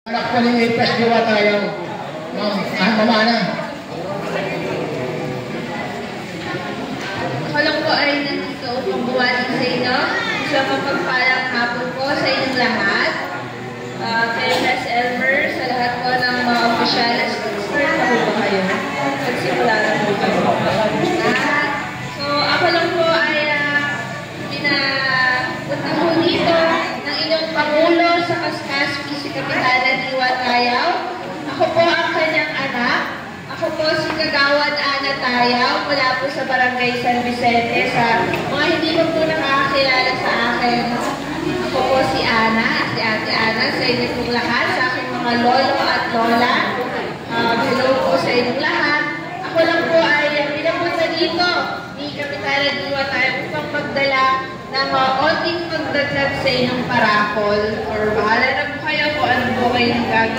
Anak ko ni Ipes Diwa tayo. Mamana. Ako lang po ay nandito upang buwanin sa inyo. Sa mapagpalang hapon po sa inyong lahat. Kay Ms. Elmer, sa lahat po ng mga opisyalis. Start na po ba kayo? Magsimula na po kayo. So, ako lang po ay pinapunta po dito ng inyong Pangulo sa Kaskas, si Kapitana Diwa Tayaw. Ako po ang kanyang anak. Ako po si Kagawad Ana Tayaw mula po sa Barangay San Vicente. Sa mga hindi mo po nakakakilala sa akin, ako po si Ana, si Ate Ana, sa inyo pong lahat, sa aking mga lolo at lola. Hello po sa inyong lahat. Ako lang po ay pinapunta dito ni Kapitana Diwa Tayaw upang magdala ng onting pagdagdag sa inyong parapol. Or bahala na po kayo kung ano po kayong gagawin.